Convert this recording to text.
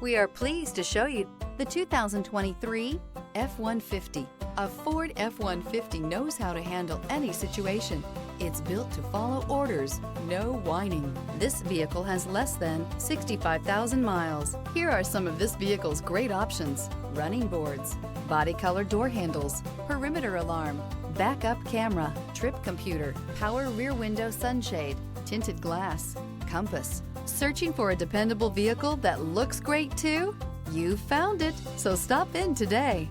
We are pleased to show you the 2023 F-150. A Ford F-150 knows how to handle any situation. It's built to follow orders, no whining. This vehicle has less than 65,000 miles. Here are some of this vehicle's great options: running boards, body color door handles, perimeter alarm, backup camera, trip computer, power rear window sunshade, tinted glass, compass. Searching for a dependable vehicle that looks great too? You found it, so stop in today.